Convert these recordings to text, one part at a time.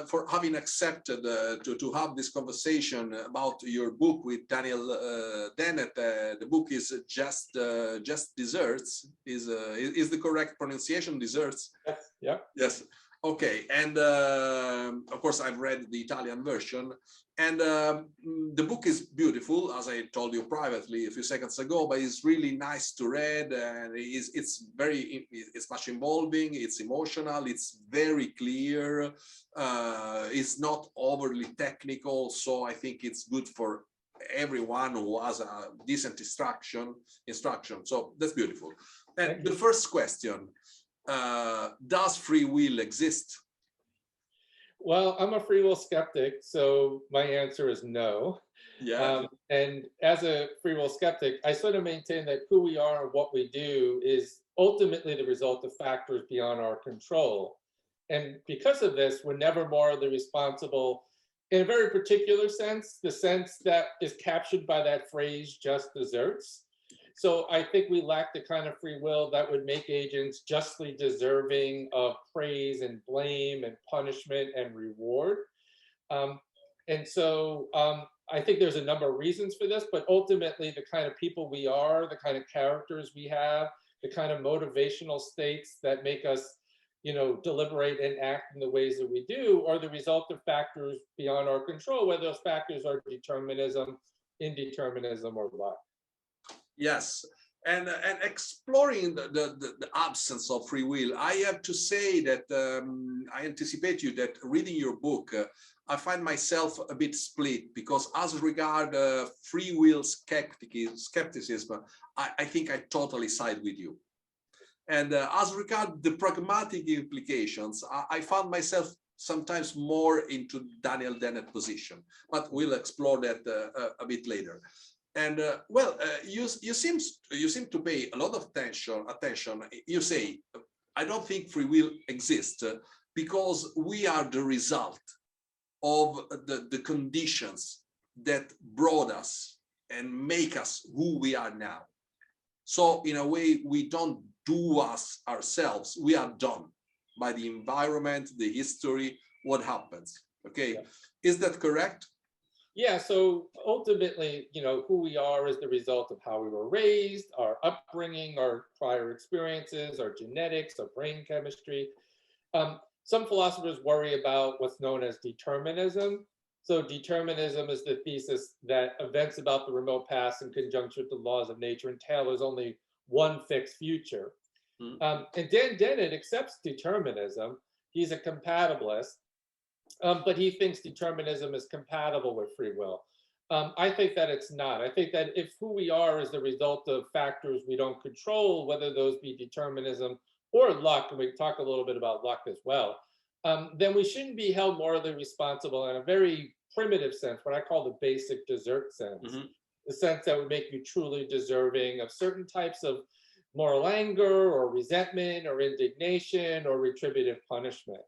for having accepted to have this conversation about your book with Daniel Dennett. The book is Just Desserts. Is the correct pronunciation? Desserts. Yes. Yeah. Yes. Okay. And of course, I've read the Italian version, and the book is beautiful, as I told you privately a few seconds ago. But it's really nice to read, and it's much involving. It's emotional. It's very clear. It's not overly technical, so I think it's good for everyone who has a decent instruction. So that's beautiful. And the first question. Does free will exist? Well, I'm a free will skeptic, so my answer is no. Yeah. And as a free will skeptic, I sort of maintain that who we are and what we do is ultimately the result of factors beyond our control. And because of this, we're never morally responsible in a very particular sense, the sense that is captured by that phrase, just desserts. So I think we lack the kind of free will that would make agents justly deserving of praise and blame and punishment and reward. And so I think there's a number of reasons for this, but ultimately the kind of people we are, the kind of characters we have, the kind of motivational states that make us, deliberate and act in the ways that we do are the result of factors beyond our control, whether those factors are determinism, indeterminism, or luck. Yes, and exploring the absence of free will, I have to say that I anticipate you that reading your book, I find myself a bit split, because as regard free will skepticism, I think I totally side with you. And as regard the pragmatic implications, I found myself sometimes more into Daniel Dennett position, but we'll explore that a bit later. And you seem to pay a lot of attention. You say, I don't think free will exists because we are the result of the conditions that brought us and make us who we are now. So in a way, we don't do us ourselves. We are done by the environment, the history, what happens. Okay, yeah. Is that correct? Yeah, so ultimately, who we are is the result of how we were raised, our upbringing, our prior experiences, our genetics, our brain chemistry. Some philosophers worry about what's known as determinism. So determinism is the thesis that events about the remote past in conjunction with the laws of nature entail there's only one fixed future. And Dan Dennett accepts determinism. He's a compatibilist. But he thinks determinism is compatible with free will. I think that it's not. I think that if who we are is the result of factors we don't control, whether those be determinism or luck, and we talk a little bit about luck as well, then we shouldn't be held morally responsible in a very primitive sense, what I call the basic desert sense, the sense that would make you truly deserving of certain types of moral anger or resentment or indignation or retributive punishment.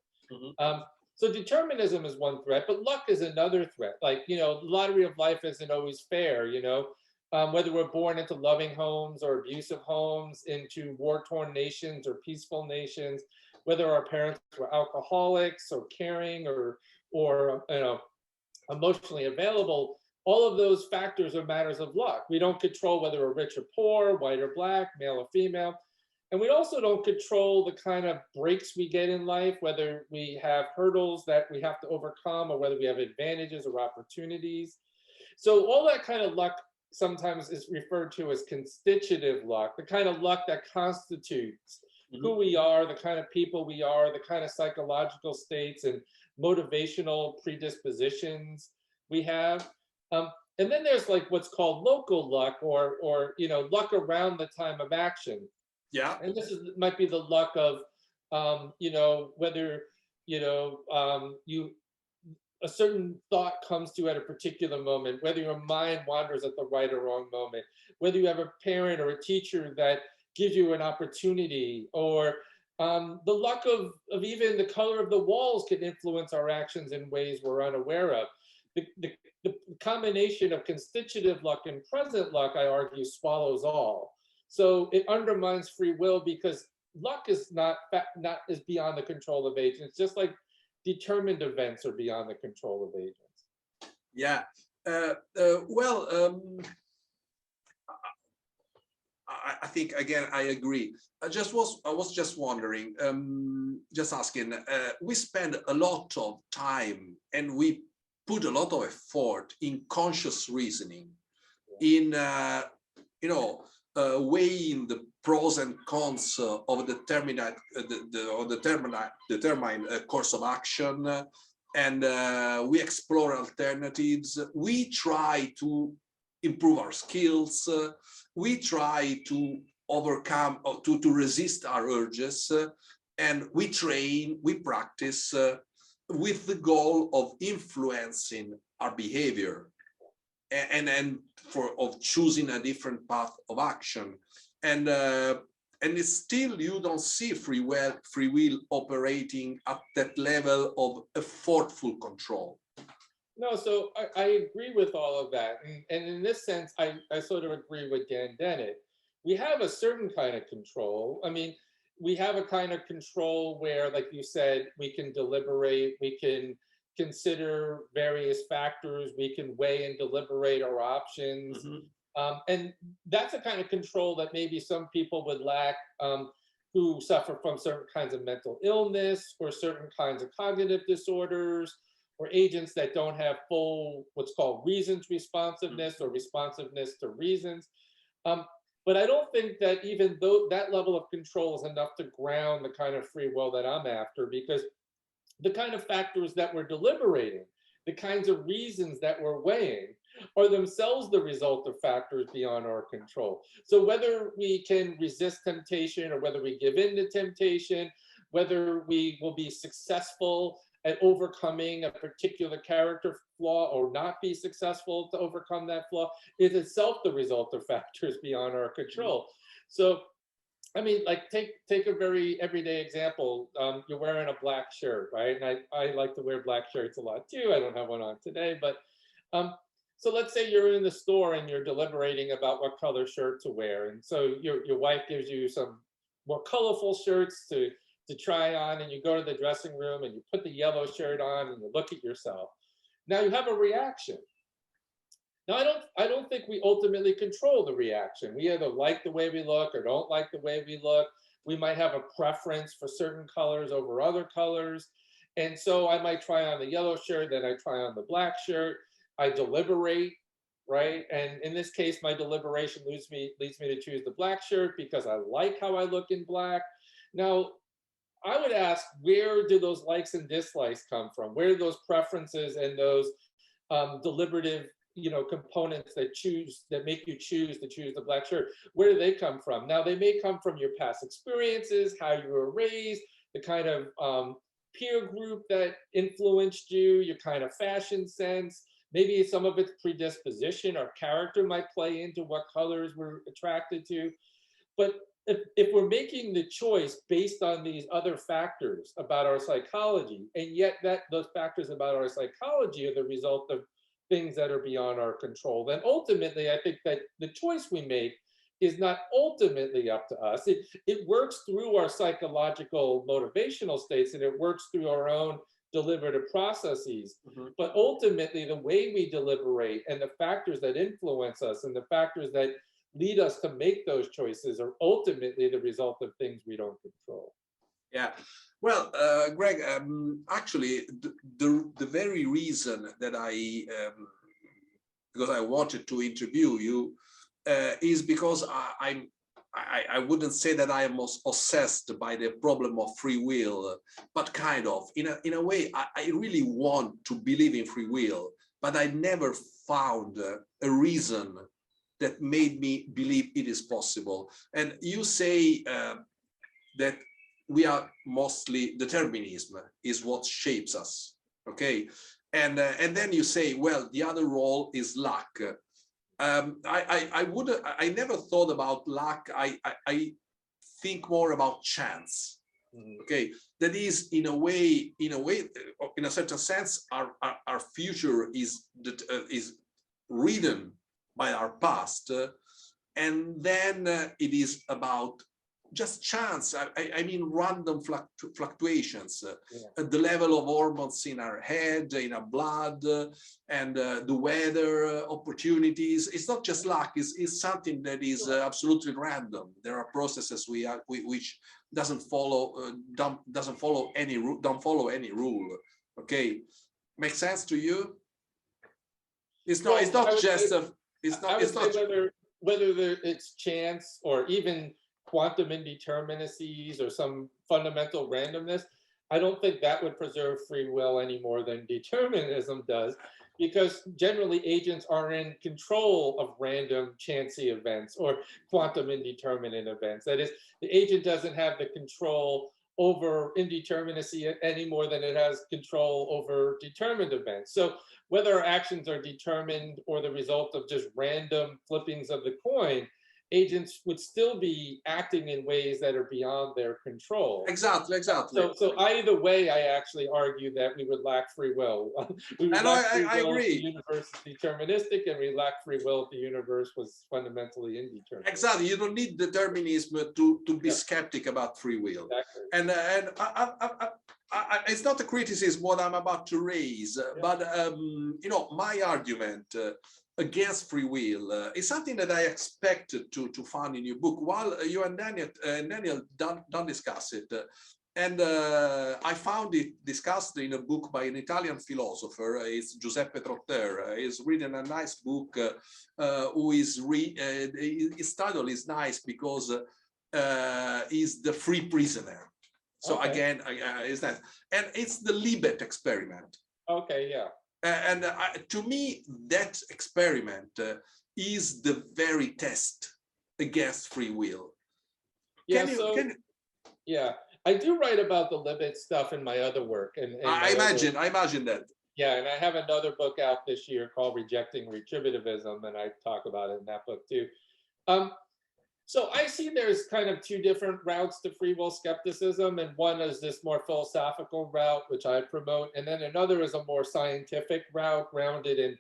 So determinism is one threat, but luck is another threat. Like, the lottery of life isn't always fair, whether we're born into loving homes or abusive homes, into war-torn nations or peaceful nations, whether our parents were alcoholics or caring or emotionally available, all of those factors are matters of luck. We don't control whether we're rich or poor, white or black, male or female. And we also don't control the kind of breaks we get in life, whether we have hurdles that we have to overcome or whether we have advantages or opportunities. So all that kind of luck sometimes is referred to as constitutive luck, the kind of luck that constitutes who we are, the kind of people we are, the kind of psychological states and motivational predispositions we have. And then there's like what's called local luck or luck around the time of action. Yeah. And this might be the luck of, whether, a certain thought comes to you at a particular moment, whether your mind wanders at the right or wrong moment, whether you have a parent or a teacher that gives you an opportunity, or the luck of even the color of the walls can influence our actions in ways we're unaware of. The combination of constitutive luck and present luck, I argue, swallows all. So it undermines free will because luck is not is beyond the control of agents. Just like determined events are beyond the control of agents. Yeah. Well, I think again I agree. I was just wondering, just asking. We spend a lot of time and we put a lot of effort in conscious reasoning, in weighing the pros and cons of a determined course of action, and we explore alternatives. We try to improve our skills. We try to overcome or to resist our urges, and we train, we practice with the goal of influencing our behavior and of choosing a different path of action. And it's still, you don't see free will operating at that level of effortful control. No, so I agree with all of that. And in this sense, I sort of agree with Dan Dennett. We have a certain kind of control. I mean, we have a kind of control where, like you said, we can deliberate, we can consider various factors, we can weigh and deliberate our options. Mm-hmm. And that's a kind of control that maybe some people would lack who suffer from certain kinds of mental illness or certain kinds of cognitive disorders, or agents that don't have full, what's called reasons responsiveness or responsiveness to reasons. But I don't think that even though that level of control is enough to ground the kind of free will that I'm after, because the kind of factors that we're deliberating, the kinds of reasons that we're weighing, are themselves the result of factors beyond our control. So whether we can resist temptation or whether we give in to temptation, whether we will be successful at overcoming a particular character flaw or not be successful to overcome that flaw, is itself the result of factors beyond our control. So, I mean, like take a very everyday example. You're wearing a black shirt, right? And I like to wear black shirts a lot too. I don't have one on today, but so let's say you're in the store and you're deliberating about what color shirt to wear. And so your wife gives you some more colorful shirts to try on, and you go to the dressing room and you put the yellow shirt on and you look at yourself. Now you have a reaction. Now I don't think we ultimately control the reaction. We either like the way we look or don't like the way we look. We might have a preference for certain colors over other colors. And so I might try on the yellow shirt, then I try on the black shirt. I deliberate, right? And in this case, my deliberation leads me to choose the black shirt because I like how I look in black. Now, I would ask, where do those likes and dislikes come from? Where do those preferences and those deliberative, components that make you choose to choose the black shirt? Where do they come from? Now, they may come from your past experiences, how you were raised, the kind of peer group that influenced you, your kind of fashion sense. Maybe some of it's predisposition or character might play into what colors we're attracted to. But if we're making the choice based on these other factors about our psychology, and yet those factors about our psychology are the result of things that are beyond our control, then ultimately I think that the choice we make is not ultimately up to us. It works through our psychological motivational states, and it works through our own deliberative processes. Mm-hmm. But ultimately, the way we deliberate and the factors that influence us and the factors that lead us to make those choices are ultimately the result of things we don't control. Yeah, well, Greg, actually, the very reason that because I wanted to interview you is because I wouldn't say that I am obsessed by the problem of free will, but kind of, in a way, I really want to believe in free will, but I never found a reason that made me believe it is possible. And you say that we are mostly determinism is what shapes us, okay? And then you say, well, the other role is luck. I never thought about luck. I think more about chance. Okay, that is in a certain sense, our future is written by our past, and then it is about just chance. I mean, random fluctuations Yeah. at the level of hormones in our head, in our blood, and the weather, opportunities. It's not just luck. It's something that is absolutely random. There are processes which doesn't follow any rule. Okay, makes sense to you? It's not. It's not just a. It's not. It's not. Whether it's chance or even quantum indeterminacies or some fundamental randomness, I don't think that would preserve free will any more than determinism does, because generally agents are in control of random chancy events or quantum indeterminate events. That is, the agent doesn't have the control over indeterminacy any more than it has control over determined events. So whether our actions are determined or the result of just random flippings of the coin, agents would still be acting in ways that are beyond their control. Exactly. So either way, I actually argue that we would lack free will. We would lack free will if the universe is deterministic, and we lack free will if the universe was fundamentally indeterminate. Exactly. You don't need determinism to be skeptic about free will. Exactly. And it's not a criticism what I'm about to raise, but you know, my argument against free will is something that I expected to find in your book, while you and Daniel don't discuss it. And I found it discussed in a book by an Italian philosopher. It's Giuseppe Trotter. He's written a nice book. His title is nice because he's the free prisoner. So again, it's nice, and it's the Libet experiment. Okay, yeah. And to me, that experiment is the very test against free will. Yeah, yeah, I do write about the Libet stuff in my other work, and I imagine that. Yeah, and I have another book out this year called Rejecting Retributivism, and I talk about it in that book too. So I see there's kind of two different routes to free will skepticism, and one is this more philosophical route, which I promote, and then another is a more scientific route grounded in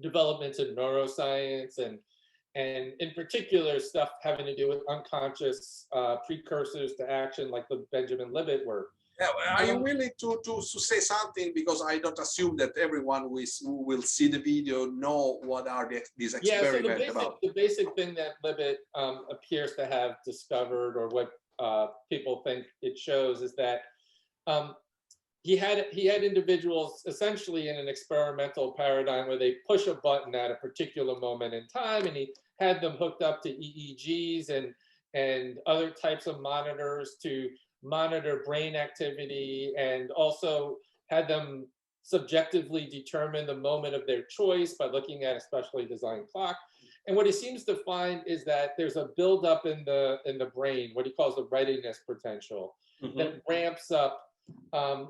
developments in neuroscience and in particular stuff having to do with unconscious precursors to action, like the Benjamin Libet work. Are you willing to say something? Because I don't assume that everyone who will see the video know what are these experiments about. The basic thing that Libet appears to have discovered, or what people think it shows, is that he had individuals essentially in an experimental paradigm where they push a button at a particular moment in time, and he had them hooked up to EEGs and other types of monitors to monitor brain activity, and also had them subjectively determine the moment of their choice by looking at a specially designed clock. And what he seems to find is that there's a buildup in the brain, what he calls the readiness potential, that ramps up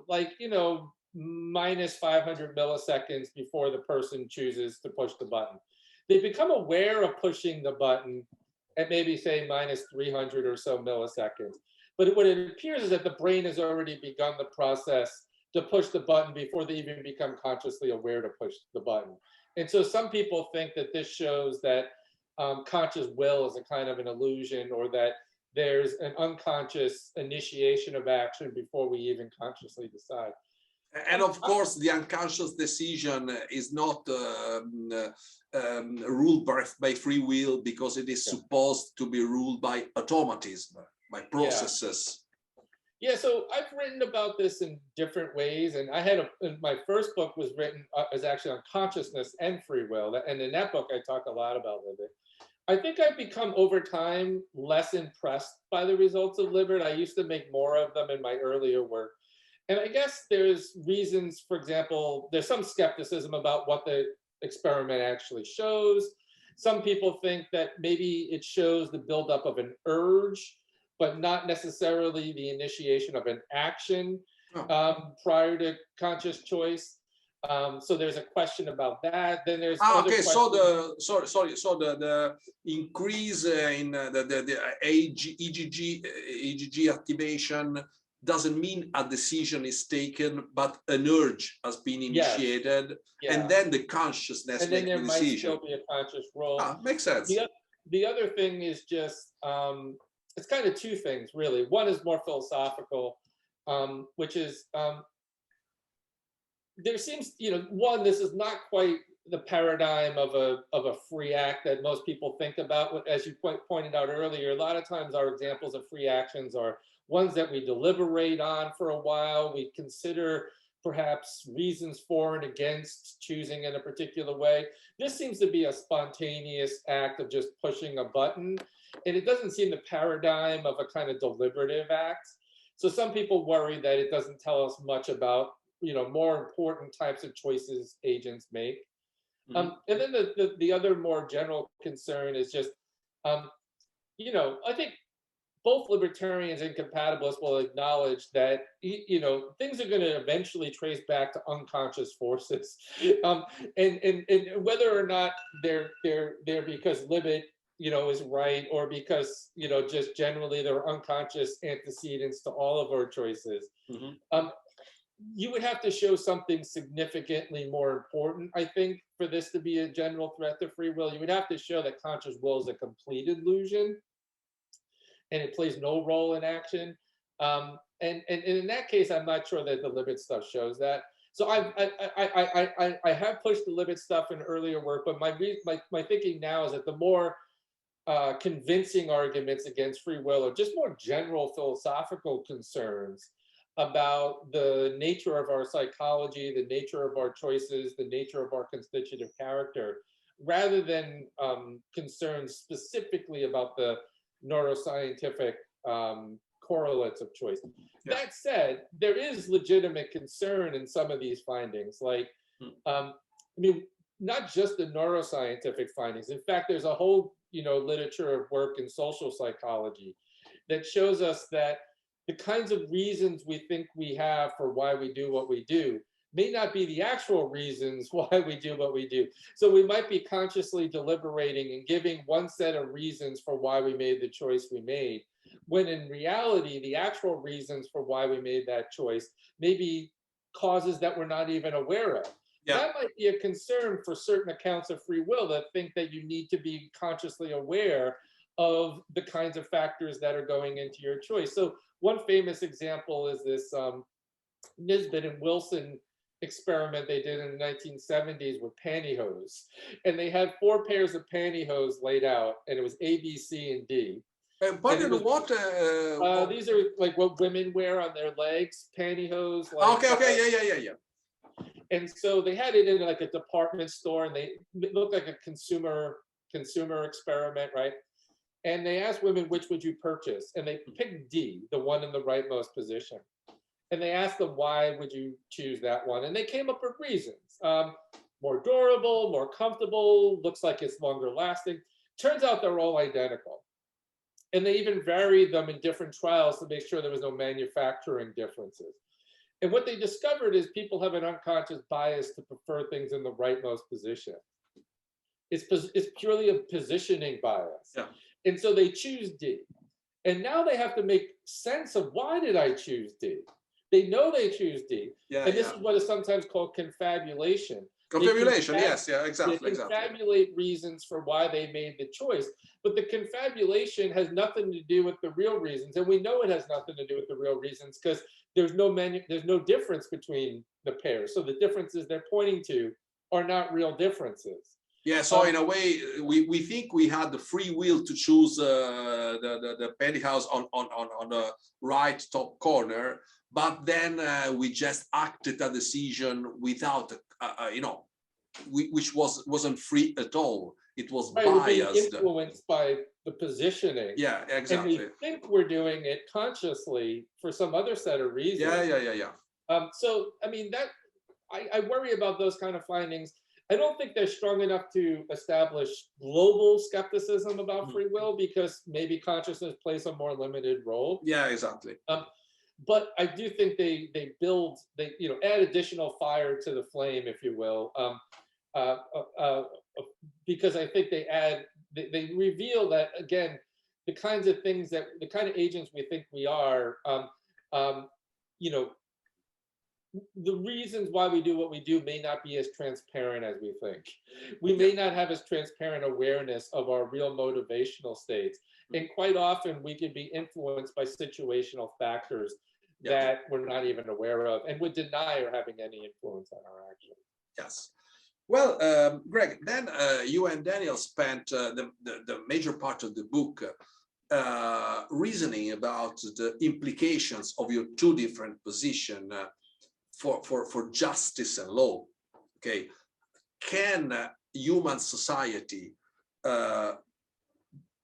like, you know, minus 500 milliseconds before the person chooses to push the button. They become aware of pushing the button at maybe, say, minus 300 or so milliseconds. But what it appears is that the brain has already begun the process to push the button before they even become consciously aware to push the button. And so some people think that this shows that conscious will is a kind of an illusion, or that there's an unconscious initiation of action before we even consciously decide. And of course, the unconscious decision is not ruled by free will, because it is supposed to be ruled by automatism, by processes. Yeah, so I've written about this in different ways, and I had my first book was written as actually on consciousness and free will, and in that book I talk a lot about Libet. I think I've become over time less impressed by the results of Libet. I used to make more of them in my earlier work, and I guess there's reasons. For example, there's some skepticism about what the experiment actually shows. Some people think that maybe it shows the buildup of an urge, but not necessarily the initiation of an action prior to conscious choice. So there's a question about that. Then there's okay. So the increase in the EEG activation doesn't mean a decision is taken, but an urge has been initiated, and then the consciousness makes the decision. And then there might still be a conscious role. Makes sense. The other thing is just it's kind of two things, really. One is more philosophical, which is there seems, one, this is not quite the paradigm of a free act that most people think about. As you pointed out earlier, a lot of times our examples of free actions are ones that we deliberate on for a while. We consider perhaps reasons for and against choosing in a particular way. This seems to be a spontaneous act of just pushing a button, and it doesn't seem the paradigm of a kind of deliberative act. So some people worry that it doesn't tell us much about more important types of choices agents make. And then the other more general concern is just, I think both libertarians and compatibilists will acknowledge that things are going to eventually trace back to unconscious forces, and whether or not they're because libet is right, or because just generally there are unconscious antecedents to all of our choices. You would have to show something significantly more important, I think, for this to be a general threat to free will. You would have to show that conscious will is a complete illusion and it plays no role in action. And in that case, I'm not sure that the libet stuff shows that. So I have pushed the libet stuff in earlier work, but my thinking now is that the more convincing arguments against free will are just more general philosophical concerns about the nature of our psychology, the nature of our choices, the nature of our constitutive character, rather than concerns specifically about the neuroscientific correlates of choice. Yeah. That said, there is legitimate concern in some of these findings, like, not just the neuroscientific findings. In fact, there's a whole, literature of work in social psychology that shows us that the kinds of reasons we think we have for why we do what we do may not be the actual reasons why we do what we do. So we might be consciously deliberating and giving one set of reasons for why we made the choice we made, when in reality, the actual reasons for why we made that choice may be causes that we're not even aware of. Yeah. That might be a concern for certain accounts of free will that think that you need to be consciously aware of the kinds of factors that are going into your choice. So one famous example is this Nisbet and Wilson experiment they did in the 1970s with pantyhose. And they had 4 pairs of pantyhose laid out, and it was A, B, C, and D. These are like what women wear on their legs, pantyhose. Like, yeah. And so they had it in like a department store, and it looked like a consumer experiment, right? And they asked women, which would you purchase? And they picked D, the one in the rightmost position. And they asked them, why would you choose that one? And they came up with reasons. More durable, more comfortable, looks like it's longer lasting. Turns out they're all identical. And they even varied them in different trials to make sure there was no manufacturing differences. And what they discovered is people have an unconscious bias to prefer things in the rightmost position. It's purely a positioning bias. Yeah. And so they choose D. And now they have to make sense of, why did I choose D? They know they choose D. Yeah, and this is what is sometimes called confabulation. Confabulation, yes, yeah, exactly. They confabulate reasons for why they made the choice. But the confabulation has nothing to do with the real reasons. And we know it has nothing to do with the real reasons because there's no difference between the pairs. So the differences they're pointing to are not real differences. Yeah, so in a way, we think we had the free will to choose the pantyhose on the right top corner, but then we just acted a decision without, which wasn't free at all. It was biased. Influenced by the positioning. Yeah, exactly. And we think we're doing it consciously for some other set of reasons. Yeah. So, I mean, I worry about those kind of findings. I don't think they're strong enough to establish global skepticism about free will, because maybe consciousness plays a more limited role. Yeah, exactly. But I do think they add additional fire to the flame, if you will, because I think they reveal that, again, the kinds of things the kind of agents we think we are, the reasons why we do what we do may not be as transparent as we think. We may not have as transparent awareness of our real motivational states. And quite often we can be influenced by situational factors that we're not even aware of and would deny or having any influence on our actions. Yes. Well, Greg, then you and Daniel spent the major part of the book reasoning about the implications of your two different positions for justice and law. Okay, can human society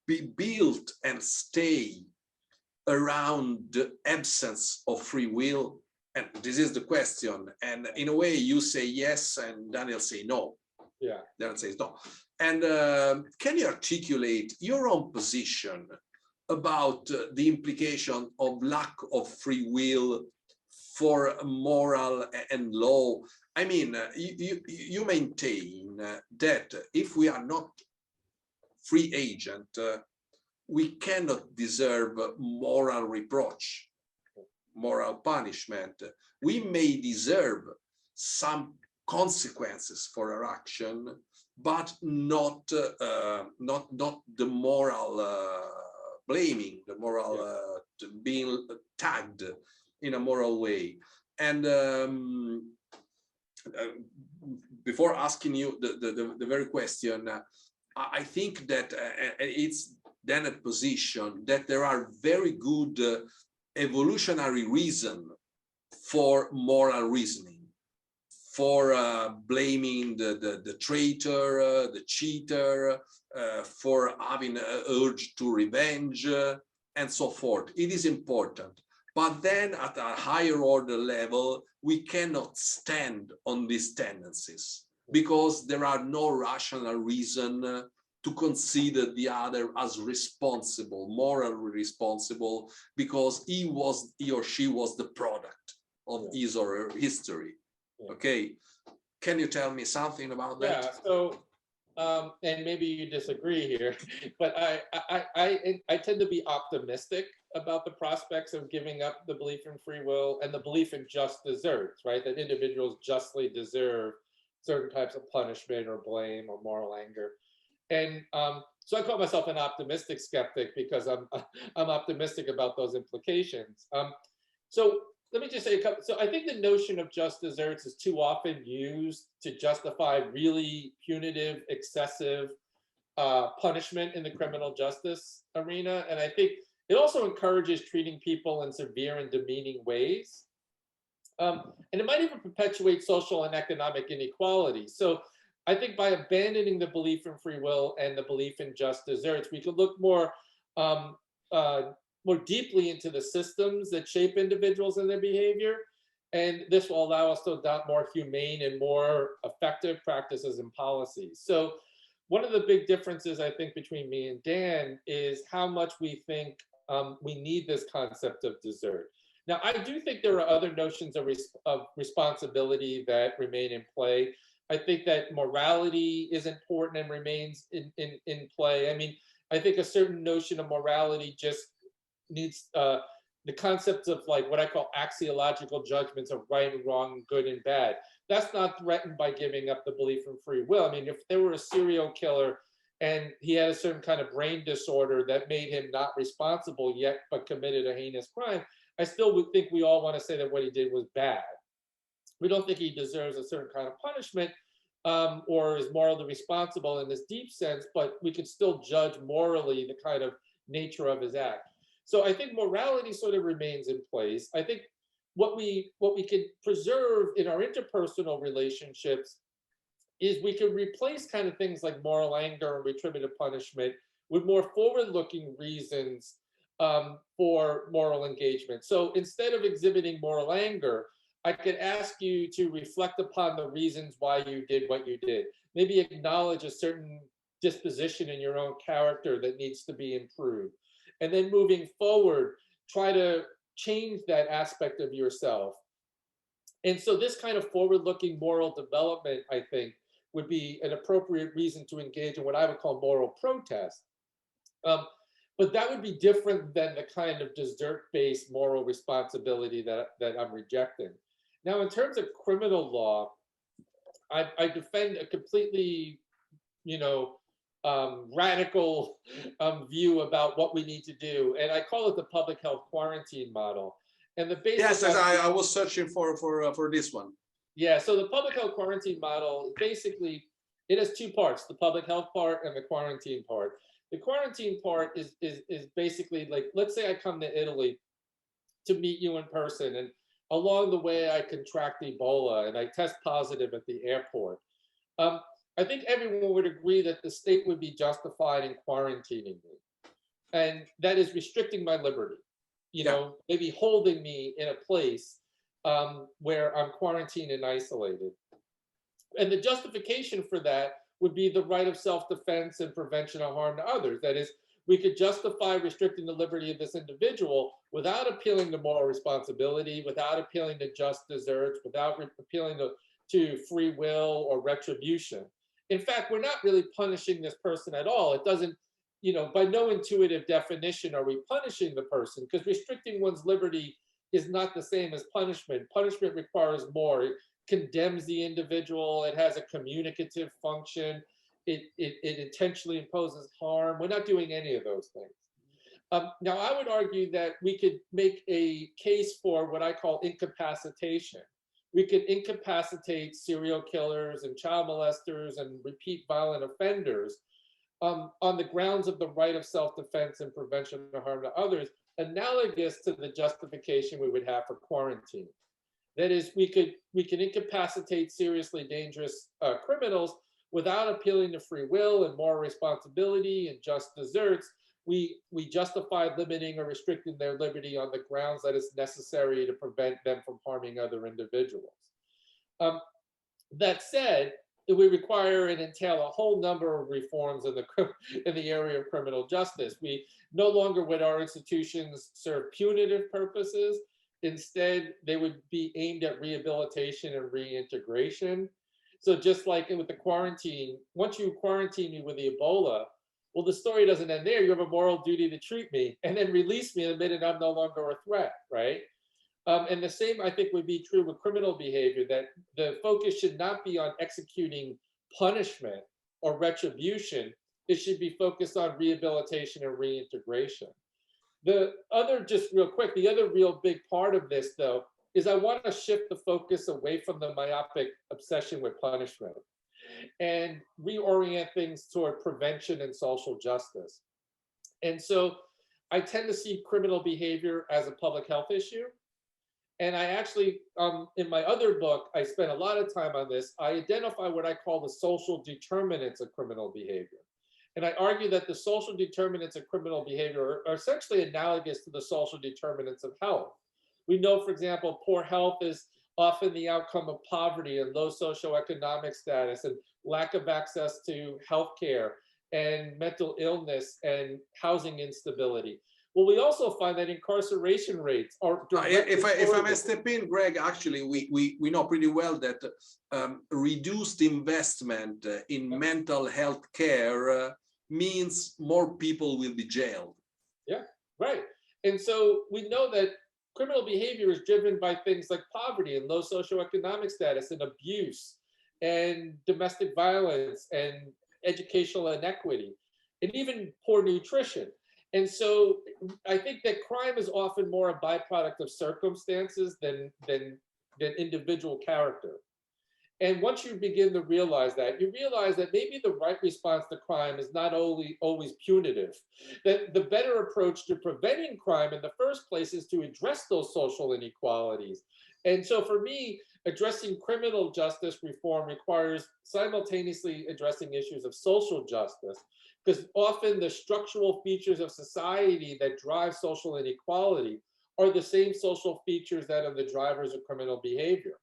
be built and stay around the absence of free will? And this is the question. And in a way, you say yes, and Daniel say no. Yeah. Daniel says no. And can you articulate your own position about the implication of lack of free will for moral and law? I mean, you maintain that if we are not free agent, we cannot deserve moral reproach, moral punishment. We may deserve some consequences for our action, but not the moral blaming, the moral being tagged in a moral way. And before asking you the very question, I think that it's Dennett position that there are very good evolutionary reason for moral reasoning, for blaming the traitor, the cheater, for having an urge to revenge, and so forth. It is important. But then at a higher order level, we cannot stand on these tendencies because there are no rational reason to consider the other as responsible, morally responsible, because he or she was the product of his or her history. Okay, can you tell me something about that? Yeah, so, and maybe you disagree here, but I tend to be optimistic about the prospects of giving up the belief in free will and the belief in just deserts, right? That individuals justly deserve certain types of punishment or blame or moral anger. And so I call myself an optimistic skeptic because I'm optimistic about those implications. So let me just say a couple. So I think the notion of just deserts is too often used to justify really punitive, excessive punishment in the criminal justice arena. And I think it also encourages treating people in severe and demeaning ways. And it might even perpetuate social and economic inequality. So I think by abandoning the belief in free will and the belief in just deserts, we could look more deeply into the systems that shape individuals and their behavior. And this will allow us to adopt more humane and more effective practices and policies. So one of the big differences, I think, between me and Dan is how much we think we need this concept of desert. Now, I do think there are other notions of responsibility that remain in play. I think that morality is important and remains in play. I mean, I think a certain notion of morality just needs the concept of like what I call axiological judgments of right and wrong, good and bad. That's not threatened by giving up the belief in free will. I mean, if there were a serial killer and he had a certain kind of brain disorder that made him not responsible yet, but committed a heinous crime, I still would think we all want to say that what he did was bad. We don't think he deserves a certain kind of punishment or is morally responsible in this deep sense, but we could still judge morally the kind of nature of his act. So I think morality sort of remains in place. I think what we can preserve in our interpersonal relationships is we can replace kind of things like moral anger and retributive punishment with more forward-looking reasons for moral engagement. So instead of exhibiting moral anger, I could ask you to reflect upon the reasons why you did what you did. Maybe acknowledge a certain disposition in your own character that needs to be improved. And then moving forward, try to change that aspect of yourself. And so this kind of forward-looking moral development, I think, would be an appropriate reason to engage in what I would call moral protest. But that would be different than the kind of desert-based moral responsibility that I'm rejecting. Now, in terms of criminal law, I defend a completely, you know, radical view about what we need to do, and I call it the public health quarantine model. And the basic Yes, I was searching for this one. yeah, so the public health quarantine model basically it has two parts: the public health part and the quarantine part. The quarantine part is basically like, let's say I come to Italy to meet you in person, and along the way I contract Ebola and I test positive at the airport. Um, I think everyone would agree that the state would be justified in quarantining me, and that is restricting my liberty. You Yeah. know, maybe holding me in a place where I'm quarantined and isolated. And the justification for that would be the right of self-defense and prevention of harm to others. That is, we could justify restricting the liberty of this individual without appealing to moral responsibility, without appealing to just deserts, without appealing to free will or retribution. In fact, we're not really punishing this person at all. It doesn't, you know, by no intuitive definition are we punishing the person, because restricting one's liberty is not the same as punishment. Punishment requires more. It condemns the individual. It has a communicative function. It intentionally imposes harm. We're not doing any of those things. Now, I would argue that we could make a case for what I call incapacitation. We could incapacitate serial killers and child molesters and repeat violent offenders on the grounds of the right of self-defense and prevention of harm to others, analogous to the justification we would have for quarantine. That is, we could incapacitate seriously dangerous criminals without appealing to free will and moral responsibility and just deserts. We justify limiting or restricting their liberty on the grounds that it's necessary to prevent them from harming other individuals. That said, it would require and entail a whole number of reforms in the area of criminal justice. We no longer would our institutions serve punitive purposes. Instead, they would be aimed at rehabilitation and reintegration. So just like with the quarantine, once you quarantine me with the Ebola, well, the story doesn't end there. You have a moral duty to treat me and then release me the minute I'm no longer a threat, right? And the same, I think, would be true with criminal behavior, that the focus should not be on executing punishment or retribution. It should be focused on rehabilitation and reintegration. The other, just real quick, the other real big part of this, though, is I want to shift the focus away from the myopic obsession with punishment and reorient things toward prevention and social justice. And so I tend to see criminal behavior as a public health issue. And I actually, in my other book, I spent a lot of time on this. I identify what I call the social determinants of criminal behavior. And I argue that the social determinants of criminal behavior are essentially analogous to the social determinants of health. We know, for example, poor health is often the outcome of poverty and low socioeconomic status and lack of access to healthcare and mental illness and housing instability. Well, we also find that incarceration rates are if I may step in, Greg, actually, we know pretty well that reduced investment in mental health care means more people will be jailed. Yeah, right. And so we know that criminal behavior is driven by things like poverty and low socioeconomic status and abuse and domestic violence and educational inequity and even poor nutrition. And so I think that crime is often more a byproduct of circumstances than individual character. And once you begin to realize that, you realize that maybe the right response to crime is not always punitive. That the better approach to preventing crime in the first place is to address those social inequalities. And so for me, addressing criminal justice reform requires simultaneously addressing issues of social justice, because often the structural features of society that drive social inequality are the same social features that are the drivers of criminal behavior.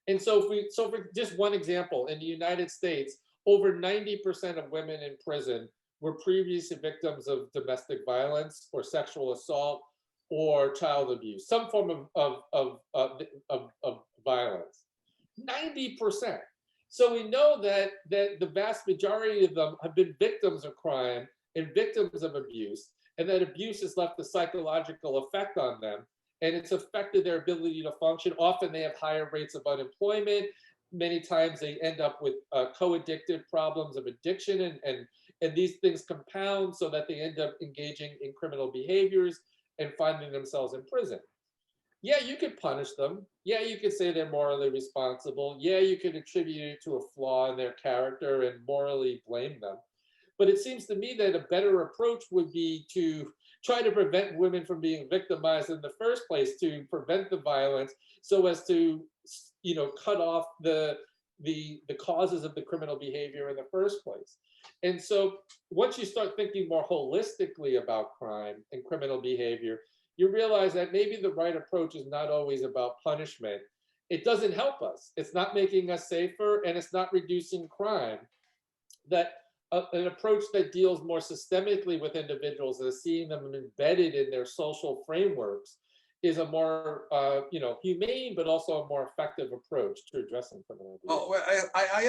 And so for just one example, in the United States, over 90% of women in prison were previously victims of domestic violence or sexual assault or child abuse, some form of violence. 90%. So we know that the vast majority of them have been victims of crime and victims of abuse, and that abuse has left a psychological effect on them. and it's affected their ability to function. Often they have higher rates of unemployment. Many times they end up with co-addictive problems of addiction, and these things compound so that they end up engaging in criminal behaviors and finding themselves in prison. Yeah, you could punish them. Yeah, you could say they're morally responsible. Yeah, you could attribute it to a flaw in their character and morally blame them. But it seems to me that a better approach would be to try to prevent women from being victimized in the first place, to prevent the violence, so as to, cut off the causes of the criminal behavior in the first place. And so once you start thinking more holistically about crime and criminal behavior, you realize that maybe the right approach is not always about punishment. It doesn't help us. It's not making us safer, and it's not reducing crime. That an approach that deals more systemically with individuals and seeing them embedded in their social frameworks is a more humane, but also a more effective approach to addressing criminal behavior. Oh, well, I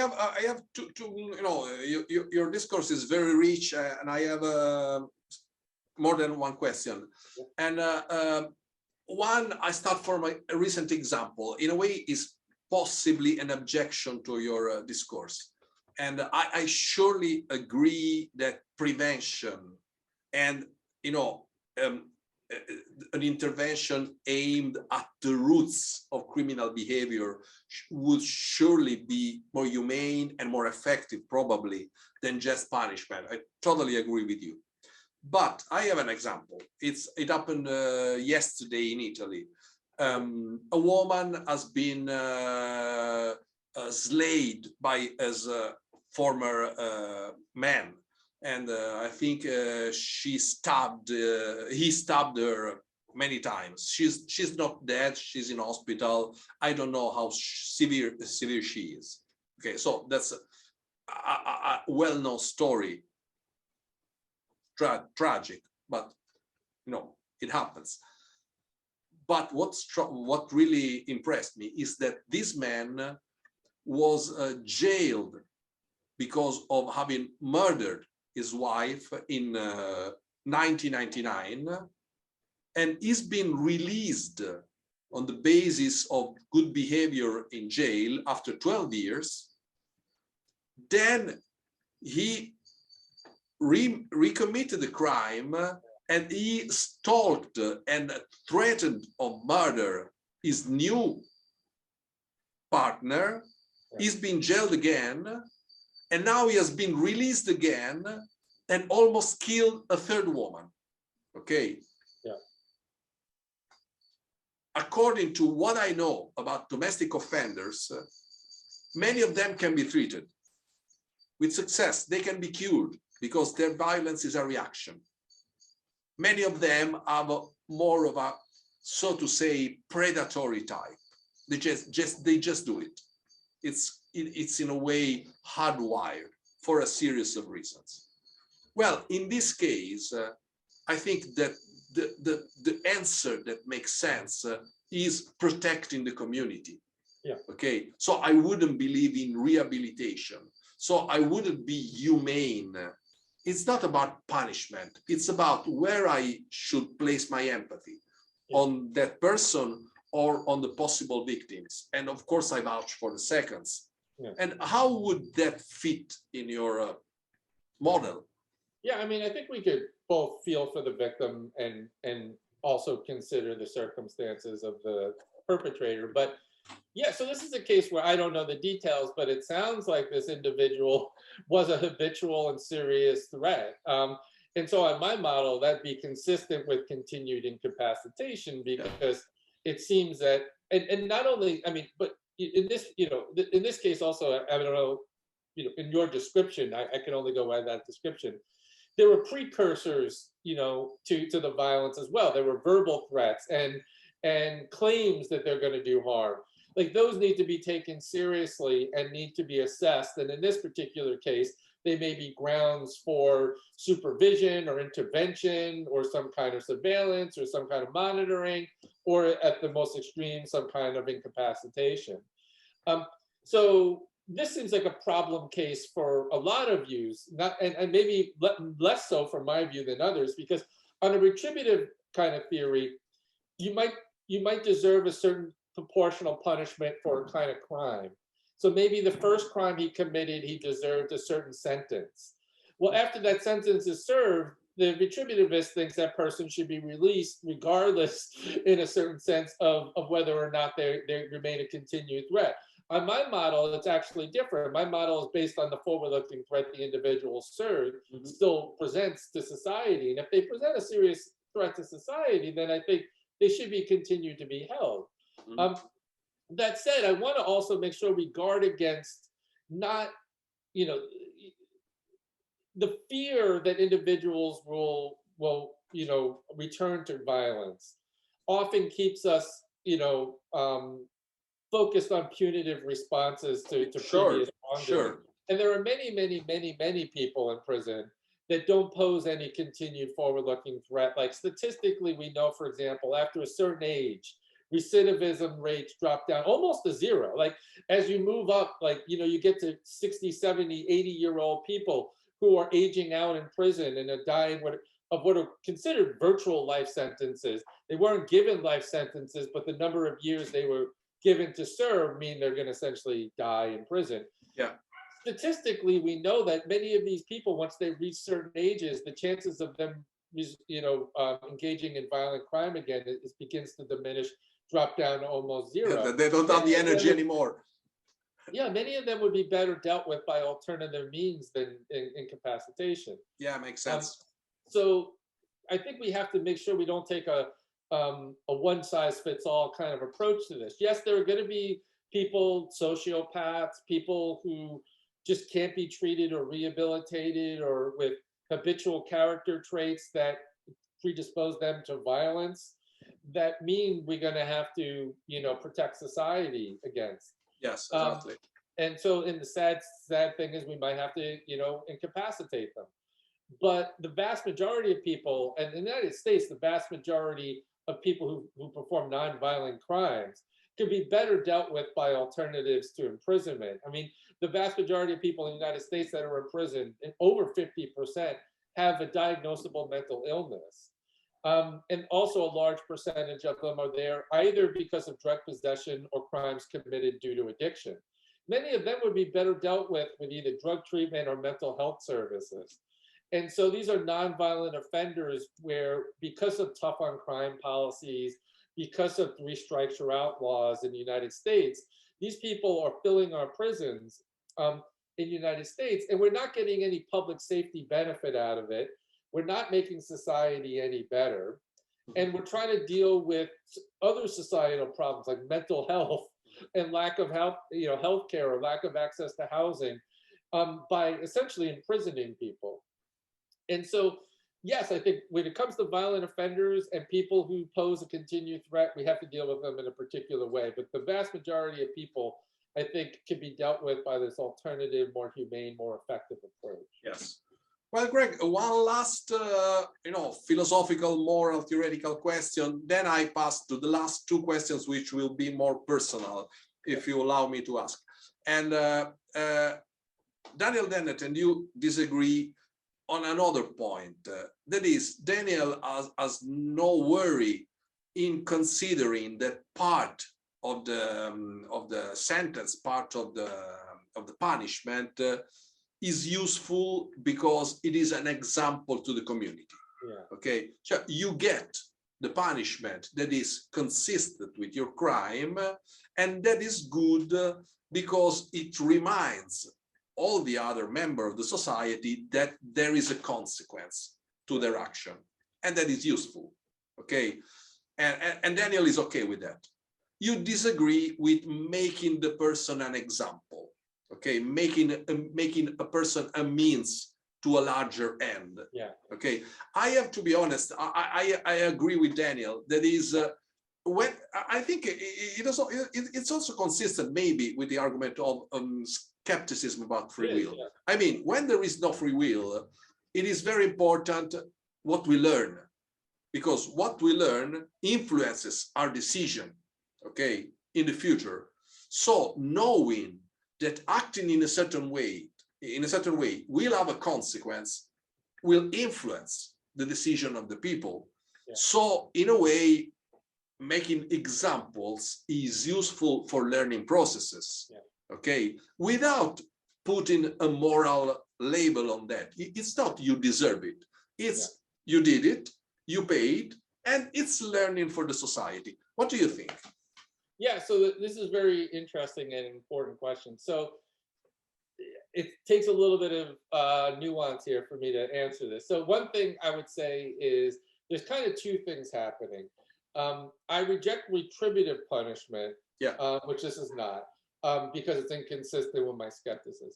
have your discourse is very rich, and I have more than one question. And one, I start from a recent example. In a way, is possibly an objection to your discourse. And I surely agree that prevention and, an intervention aimed at the roots of criminal behavior would surely be more humane and more effective, probably, than just punishment. I totally agree with you. But I have an example. It happened yesterday in Italy. A woman has been slayed by as a former man, and I think he stabbed her many times. She's not dead. She's in hospital. I don't know how severe she is. Okay, so that's a well-known story. Tragic, but it happens. But what really impressed me is that this man was jailed because of having murdered his wife in 1999, and he's been released on the basis of good behavior in jail after 12 years. Then he recommitted the crime, and he stalked and threatened of murder his new partner. He's been jailed again, and now he has been released again and almost killed a third woman. Okay. Yeah. According to what I know about domestic offenders, many of them can be treated with success. They can be cured because their violence is a reaction. Many of them have more of a, so to say, predatory type. They just do it. It's in a way hardwired for a series of reasons. Well, in this case, I think that the answer that makes sense is protecting the community. Yeah. Okay, so I wouldn't believe in rehabilitation. So I wouldn't be humane. It's not about punishment. It's about where I should place my empathy, on that person or on the possible victims. And of course, I vouch for the seconds. Yeah. And how would that fit in your model? Yeah, I mean, I think we could both feel for the victim and also consider the circumstances of the perpetrator. But yeah, so this is a case where I don't know the details, but it sounds like this individual was a habitual and serious threat. And so on my model, that'd be consistent with continued incapacitation, because it seems that, and not only, I mean, but in this, in this case also, I don't know, in your description, I can only go by that description. There were precursors, to the violence as well. There were verbal threats and claims that they're going to do harm. Like, those need to be taken seriously and need to be assessed. And in this particular case, they may be grounds for supervision or intervention or some kind of surveillance or some kind of monitoring, or at the most extreme, some kind of incapacitation. So this seems like a problem case for a lot of views, and maybe less so from my view than others, because on a retributive kind of theory, you might you might deserve a certain proportional punishment for a kind of crime. So maybe the first crime he committed, he deserved a certain sentence. Well, after that sentence is served, the retributivist thinks that person should be released regardless, in a certain sense, of whether or not they remain a continued threat. On my model, it's actually different. My model is based on the forward-looking threat the individual served still presents to society. And if they present a serious threat to society, then I think they should be continued to be held. That said, I want to also make sure we guard against not, you know, the fear that individuals will you know, return to violence often keeps us, you know, focused on punitive responses to previous wrongdoing. And there are many people in prison that don't pose any continued forward-looking threat. Like statistically, we know, for example, after a certain age, recidivism rates drop down almost to zero. Like as you move up, like, you know, you get to 60, 70, 80-year-old people who are aging out in prison and are dying of what are considered virtual life sentences. They weren't given life sentences, but the number of years they were given to serve mean they're going to essentially die in prison. Yeah. Statistically, we know that many of these people, once they reach certain ages, the chances of them, you know, engaging in violent crime again begins to diminish, drop down to almost zero. Yeah, they don't have the energy anymore. Yeah, many of them would be better dealt with by alternative means than incapacitation. Yeah, makes sense. So I think we have to make sure we don't take a one-size-fits-all kind of approach to this. Yes, there are going to be people, sociopaths, people who just can't be treated or rehabilitated, or with habitual character traits that predispose them to violence, that mean we're going to have to, you know, protect society against. Yes, exactly. And so, in the sad thing is, we might have to, you know, incapacitate them. But the vast majority of people, and in the United States, the vast majority of people who perform nonviolent crimes can be better dealt with by alternatives to imprisonment. I mean, the vast majority of people in the United States that are in prison, over 50%, have a diagnosable mental illness. And also a large percentage of them are there either because of drug possession or crimes committed due to addiction. Many of them would be better dealt with either drug treatment or mental health services. And so these are nonviolent offenders where, because of tough on crime policies, because of 3 strikes you're out laws in the United States, these people are filling our prisons in the United States, and we're not getting any public safety benefit out of it. We're not making society any better. And we're trying to deal with other societal problems like mental health and lack of health, you know, healthcare, or lack of access to housing, by essentially imprisoning people. And so, yes, I think when it comes to violent offenders and people who pose a continued threat, we have to deal with them in a particular way. But the vast majority of people, I think, can be dealt with by this alternative, more humane, more effective approach. Yes. Well, Greg, one last, you know, philosophical, moral, theoretical question. Then I pass to the last 2 questions, which will be more personal, if you allow me to ask. And Daniel Dennett and you disagree on another point. That is, Daniel has no worry in considering that part of the sentence, part of the punishment, is useful because it is an example to the community. Yeah. Okay, so you get the punishment that is consistent with your crime, and that is good because it reminds all the other members of the society that there is a consequence to their action, and that is useful. Okay, and Daniel is okay with that. You disagree with making the person an example. Okay, making a person a means to a larger end. Yeah. Okay, I have to be honest. I agree with Daniel. That is, when I think it's also consistent maybe with the argument of skepticism about free will. Yeah. I mean, when there is no free will, it is very important what we learn, because what we learn influences our decision. Okay, in the future. So knowing that acting in a certain way will have a consequence, will influence the decision of the people. Yeah. So in a way, making examples is useful for learning processes, okay, without putting a moral label on that. It's not you deserve it. It's you did it, you paid, and it's learning for the society. What do you think? Yeah, so this is very interesting and important question. So it takes a little bit of nuance here for me to answer this. So one thing I would say is there's kind of two things happening. I reject retributive punishment, which this is not, because it's inconsistent with my skepticism.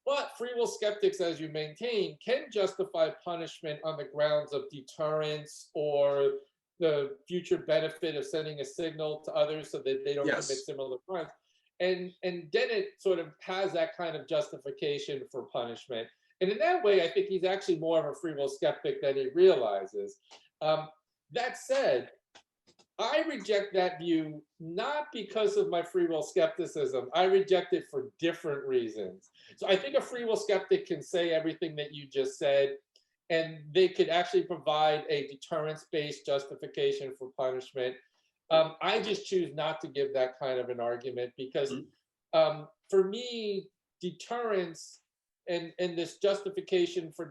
But free will skeptics, as you maintain, can justify punishment on the grounds of deterrence or the future benefit of sending a signal to others so that they don't commit similar crimes. And Dennett sort of has that kind of justification for punishment. And in that way, I think he's actually more of a free will skeptic than he realizes. That said, I reject that view not because of my free will skepticism. I reject it for different reasons. So I think a free will skeptic can say everything that you just said, and they could actually provide a deterrence-based justification for punishment. I just choose not to give that kind of an argument because for me, deterrence and this justification for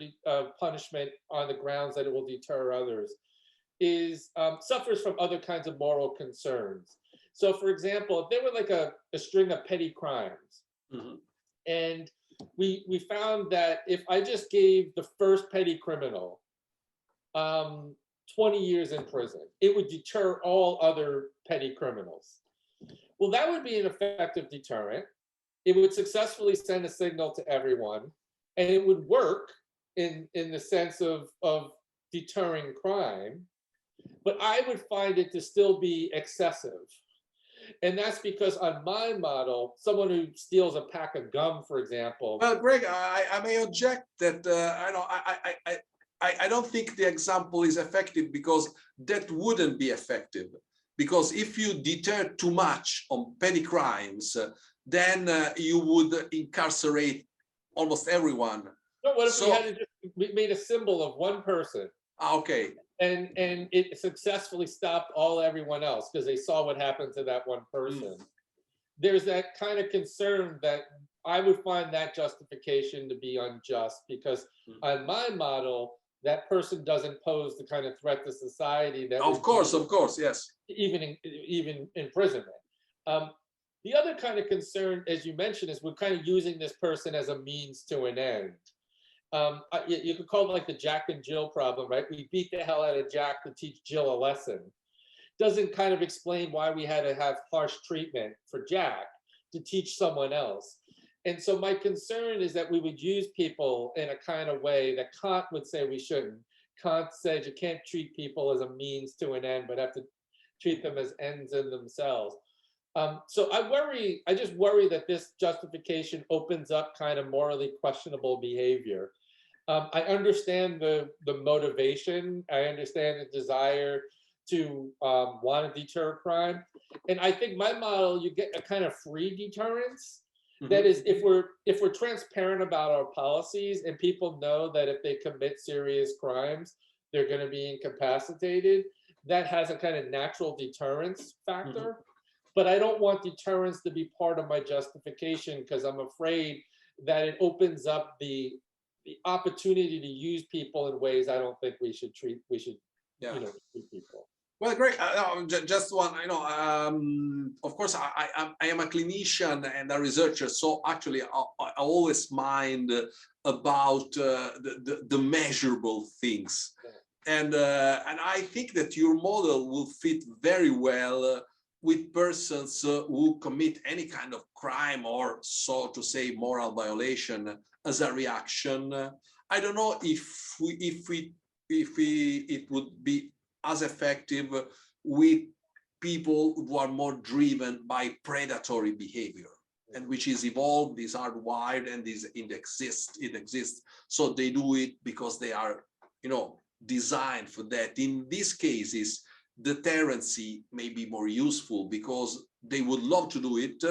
punishment on the grounds that it will deter others is suffers from other kinds of moral concerns. So for example, if there were like a string of petty crimes, and we found that if I just gave the first petty criminal 20 years in prison, it would deter all other petty criminals. Well, that would be an effective deterrent. It would successfully send a signal to everyone, and it would work in the sense of deterring crime, but I would find it to still be excessive. And that's because on my model, someone who steals a pack of gum, for example. Well, Greg, I may object that I don't think the example is effective because that wouldn't be effective. Because if you deter too much on petty crimes, then you would incarcerate almost everyone. No, what if we had to just made a symbol of one person? Okay. And it successfully stopped everyone else because they saw what happened to that one person. There's that kind of concern that I would find that justification to be unjust because on my model, that person doesn't pose the kind of threat to society that. Of course, yes. Even imprisonment. The other kind of concern, as you mentioned, is we're kind of using this person as a means to an end. You could call it like the Jack and Jill problem, right? We beat the hell out of Jack to teach Jill a lesson. Doesn't kind of explain why we had to have harsh treatment for Jack to teach someone else. And so my concern is that we would use people in a kind of way that Kant would say we shouldn't. Kant said you can't treat people as a means to an end, but have to treat them as ends in themselves. So I just worry that this justification opens up kind of morally questionable behavior. I understand the motivation. I understand the desire to want to deter crime. And I think my model, you get a kind of free deterrence. That is, if we're transparent about our policies and people know that if they commit serious crimes, they're going to be incapacitated, that has a kind of natural deterrence factor. But I don't want deterrence to be part of my justification because I'm afraid that it opens up the opportunity to use people in ways I don't think we should treat treat people. Well, Greg, just one, of course, I am a clinician and a researcher, so actually I always mind about the measurable things. And I think that your model will fit very well with persons who commit any kind of crime or, so to say, moral violation as a reaction. I don't know if it would be as effective with people who are more driven by predatory behavior, and which is evolved, is hardwired, and it exists. So they do it because they are, designed for that. In these cases, deterrency may be more useful because they would love to do it.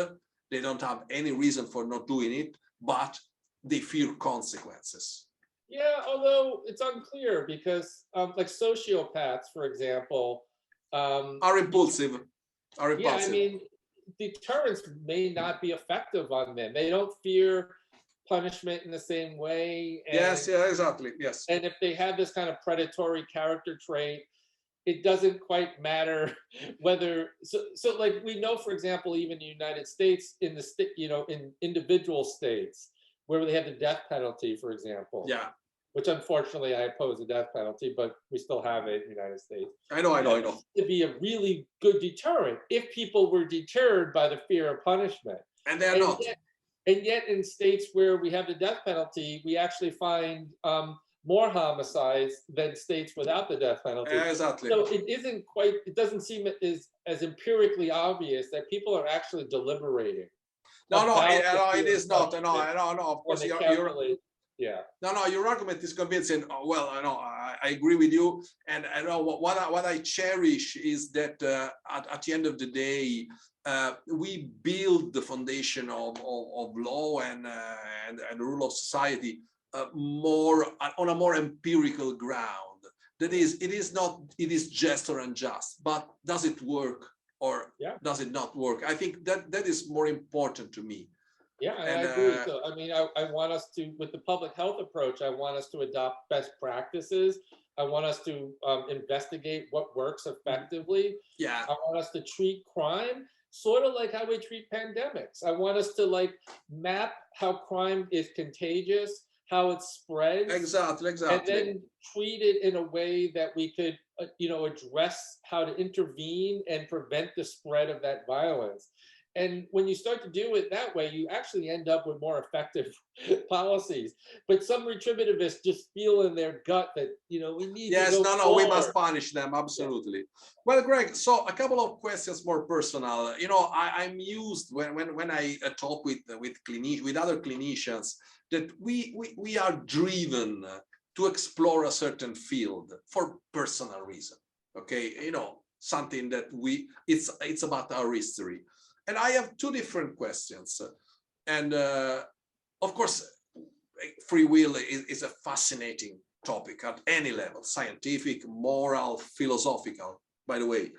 They don't have any reason for not doing it, but they fear consequences. Yeah, although it's unclear because like sociopaths, for example, Are impulsive. Are Yeah, I impulsive. mean, deterrence may not be effective on them. They don't fear punishment in the same way. Yes, yeah, exactly. Yes. And if they have this kind of predatory character trait, it doesn't quite matter whether so like we know, for example, even in the United States, in the state, in individual states where they have the death penalty, for example, Yeah. which unfortunately I oppose the death penalty, but we still have it in the United States. I know. That used to be a really good deterrent if people were deterred by the fear of punishment. And they are And not. yet in states where we have the death penalty, we actually find more homicides than states without the death penalty. Exactly. So it doesn't seem as empirically obvious that people are actually deliberating. No, it is not. No, Of course, yeah. No, your argument is convincing. Well, I agree with you. And I know what I cherish is that at the end of the day, we build the foundation of law and the rule of society more on a more empirical ground. That is, it is just or unjust, but does it work or does it not work? I think that is more important to me. Yeah, and I agree. So, I mean, I want us to, with the public health approach, I want us to adopt best practices. I want us to investigate what works effectively. Yeah. I want us to treat crime sort of like how we treat pandemics. I want us to map how crime is contagious, how it spreads. Exactly. And then treat it in a way that we could, address how to intervene and prevent the spread of that violence. And when you start to do it that way, you actually end up with more effective policies. But some retributivists just feel in their gut that, we need to go forward. We must punish them. Absolutely. Yeah. Well, Greg, so a couple of questions more personal. I'm used when I talk with other clinicians that we are driven to explore a certain field for personal reason. Okay. Something that it's about our history. And I have two different questions. And of course, free will is a fascinating topic at any level, scientific, moral, philosophical, by the way.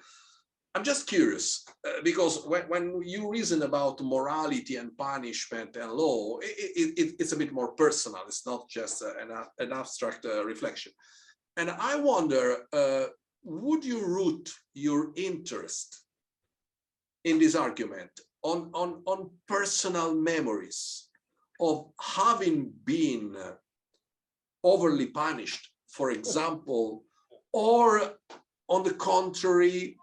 I'm just curious, because when you reason about morality and punishment and law, it's a bit more personal. It's not just an abstract reflection. And I wonder, would you root your interest in this argument on personal memories of having been overly punished, for example, or on the contrary,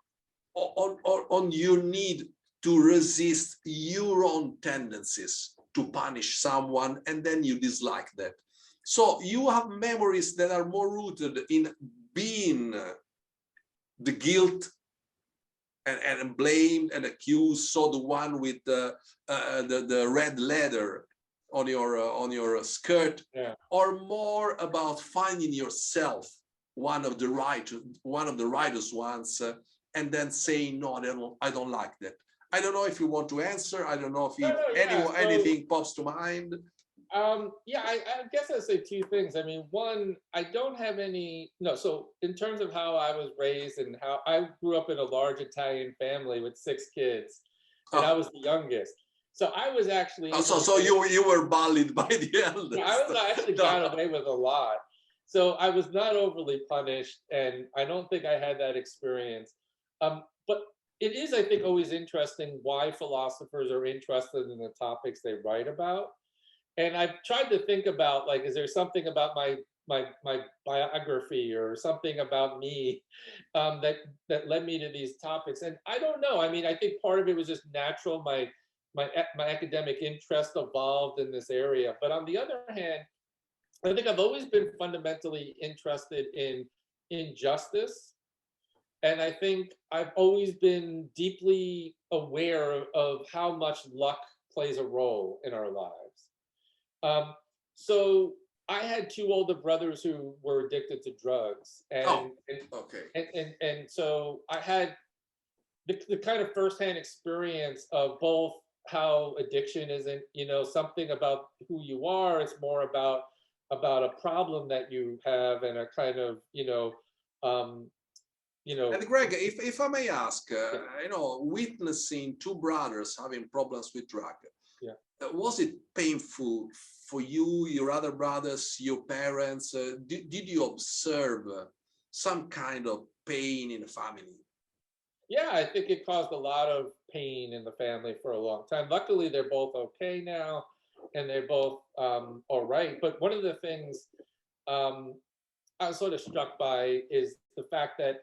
on your need to resist your own tendencies to punish someone and then you dislike that? So you have memories that are more rooted in being the guilt and blamed and accused, so the one with the red leather on your skirt, or more about finding yourself one of the righteous ones, and then saying no, I don't like that. I don't know if you want to answer. I don't know if anything pops to mind. I guess I'd say two things. I mean, one, I don't have so in terms of how I was raised and how I grew up in a large Italian family with 6 kids, and I was the youngest. So I was actually... So you were bullied by the eldest. I actually got away with a lot. So I was not overly punished, and I don't think I had that experience. But it is, I think, always interesting why philosophers are interested in the topics they write about. And I've tried to think about, is there something about my biography or something about me that led me to these topics? And I don't know. I mean, I think part of it was just natural. My academic interest evolved in this area. But on the other hand, I think I've always been fundamentally interested in justice. And I think I've always been deeply aware of how much luck plays a role in our lives. So I had 2 older brothers who were addicted to drugs, and so I had the kind of firsthand experience of both how addiction isn't, something about who you are. It's more about a problem that you have and a kind of, you know. And Greg, if I may ask, Yeah. witnessing two brothers having problems with drug, Yeah. was it painful for you, your other brothers, your parents? Did you observe some kind of pain in the family? Yeah, I think it caused a lot of pain in the family for a long time. Luckily, they're both okay now, and they're both all right. But one of the things um, I was sort of struck by is the fact that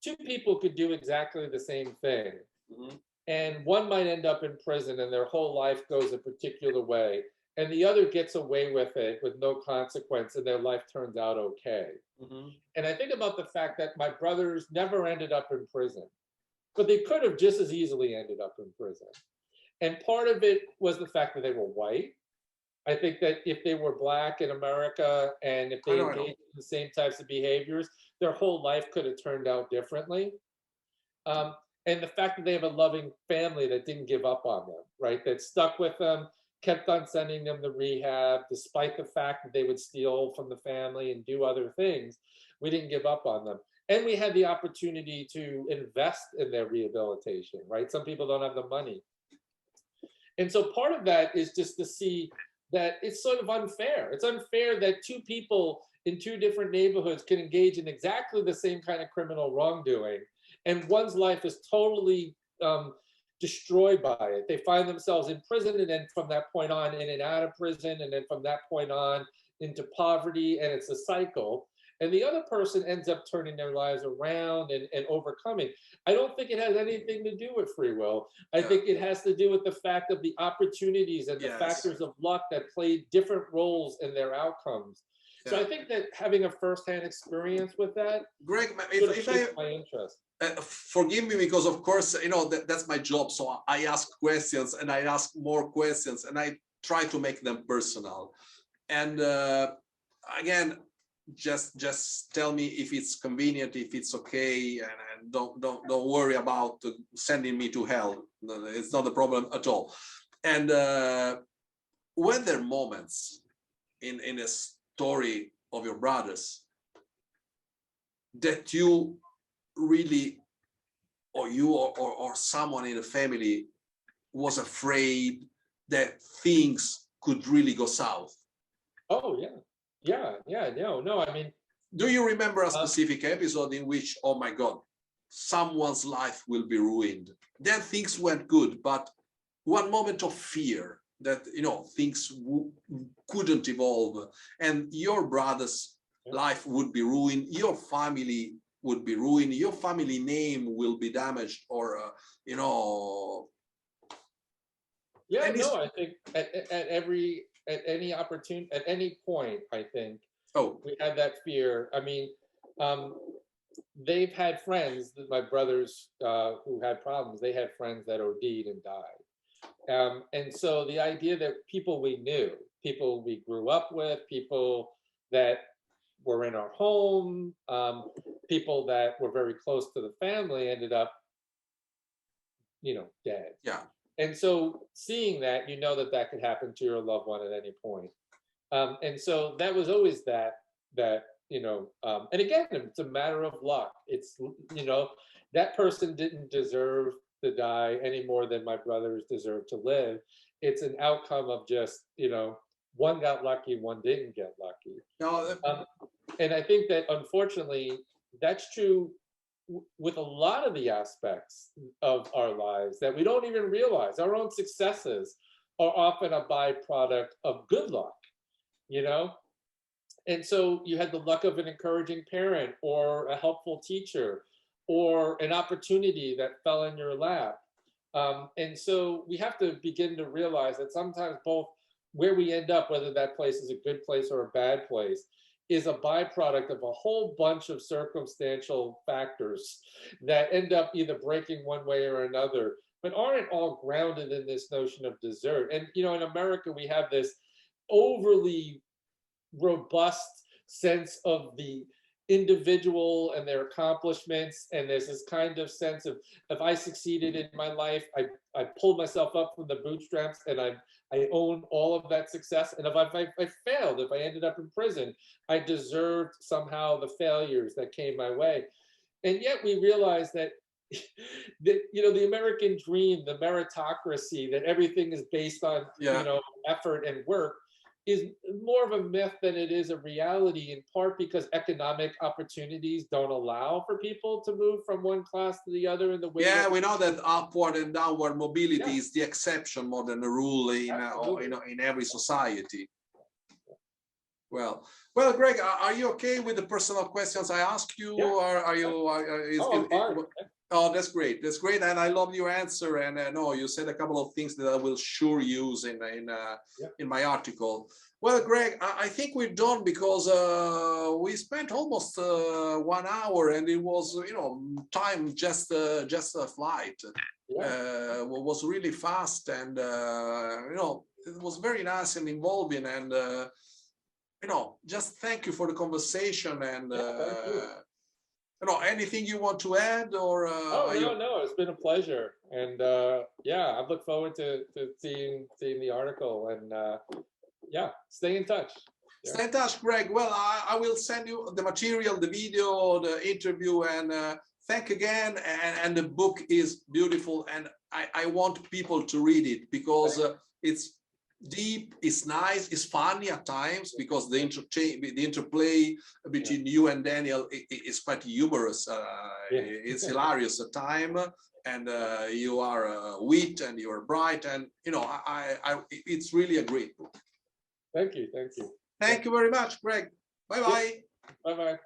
two people could do exactly the same thing, Mhm. and one might end up in prison and their whole life goes a particular way, and the other gets away with it with no consequence and their life turns out okay. Mhm. And I think about the fact that my brothers never ended up in prison, but they could have just as easily ended up in prison. And part of it was the fact that they were white. I think that if they were black in America and if I they know, I know. engaged in the same types of behaviors, their whole life could have turned out differently. Um, and the fact that they have a loving family that didn't give up on them, right? That stuck with them, kept on sending them to rehab, despite the fact that they would steal from the family and do other things. We didn't give up on them. And we had the opportunity to invest in their rehabilitation, right? Some people don't have the money. And so part of that is just to see that it's sort of unfair. It's unfair that two people in two different neighborhoods can engage in exactly the same kind of criminal wrongdoing, and one's life is totally destroyed by it. They find themselves in prison, and then from that point on, in and out of prison, and then from that point on into poverty, and it's a cycle. And the other person ends up turning their lives around and overcoming. I don't think it has anything to do with free will. I Yeah. think it has to do with the fact of the opportunities and the Yes. factors of luck that play different roles in their outcomes. So I Yeah. think that having a firsthand experience with that Greg, sort of if shaped my interest. forgive me, because of course, that's my job. So I ask questions and I ask more questions and I try to make them personal. And again, just tell me if it's convenient, if it's okay, and don't worry about sending me to hell. No, it's not a problem at all. And were there moments in a story of your brothers that you really, or you or someone in the family was afraid that things could really go south? Oh yeah. No. I mean, Do you remember a specific episode in which, oh my God, someone's life will be ruined? Then things went good, but one moment of fear that things couldn't evolve, and your brother's life would be ruined, your family would be ruined, your family name will be damaged, or yeah, no, I think at any opportunity, at any point, I think oh we had that fear. I mean, um, they've had friends, my brothers who had problems, they had friends that OD'd and died. And so the idea that people we knew, people we grew up with, people that were in our home, people that were very close to the family ended up, dead. yeah, And so seeing that, that could happen to your loved one at any point. And so that was always that and again, it's a matter of luck. It's that person didn't deserve to die any more than my brothers deserve to live. It's an outcome of just one got lucky, one didn't get lucky. no, And I think that unfortunately that's true with a lot of the aspects of our lives that we don't even realize. Our own successes are often a byproduct of good luck, you know? And so you had the luck of an encouraging parent or a helpful teacher or an opportunity that fell in your lap. And so we have to begin to realize that sometimes both where we end up, whether that place is a good place or a bad place, is a byproduct of a whole bunch of circumstantial factors that end up either breaking one way or another, but aren't all grounded in this notion of desert. And, in America, we have this overly robust sense of the individual and their accomplishments, and there's this kind of sense of if I succeeded in my life, I pulled myself up from the bootstraps and I own all of that success, and if I failed, if I ended up in prison, I deserved somehow the failures that came my way. And yet we realize that, that, the American dream, the meritocracy, that everything is based on, effort and work, is more of a myth than it is a reality, in part because economic opportunities don't allow for people to move from one class to the other in the way. Yeah, we know that upward and downward mobility is the exception more than the rule in every society. Well, Gregg, are you okay with the personal questions I asked you? Or are you? Oh, that's great. That's great, and I love your answer. And no, you said a couple of things that I will sure use in my article. Well, Gregg, I think we're done because we spent almost 1 hour, and it was time just a flight. Was really fast, and it was very nice and involving, and just thank you for the conversation. And anything you want to add, or no, it's been a pleasure, and I look forward to seeing the article, and stay in touch. Stay in touch, Gregg. Well, I will send you the material, the video, the interview, and thank again. And the book is beautiful, and I want people to read it because it's deep, it's nice, it's funny at times, because the interplay between you and Daniel is quite humorous. It's hilarious at time, and you are wit and you are bright, and it's really a great book. Thank you. Thank you very much, Gregg. Bye bye. Bye bye.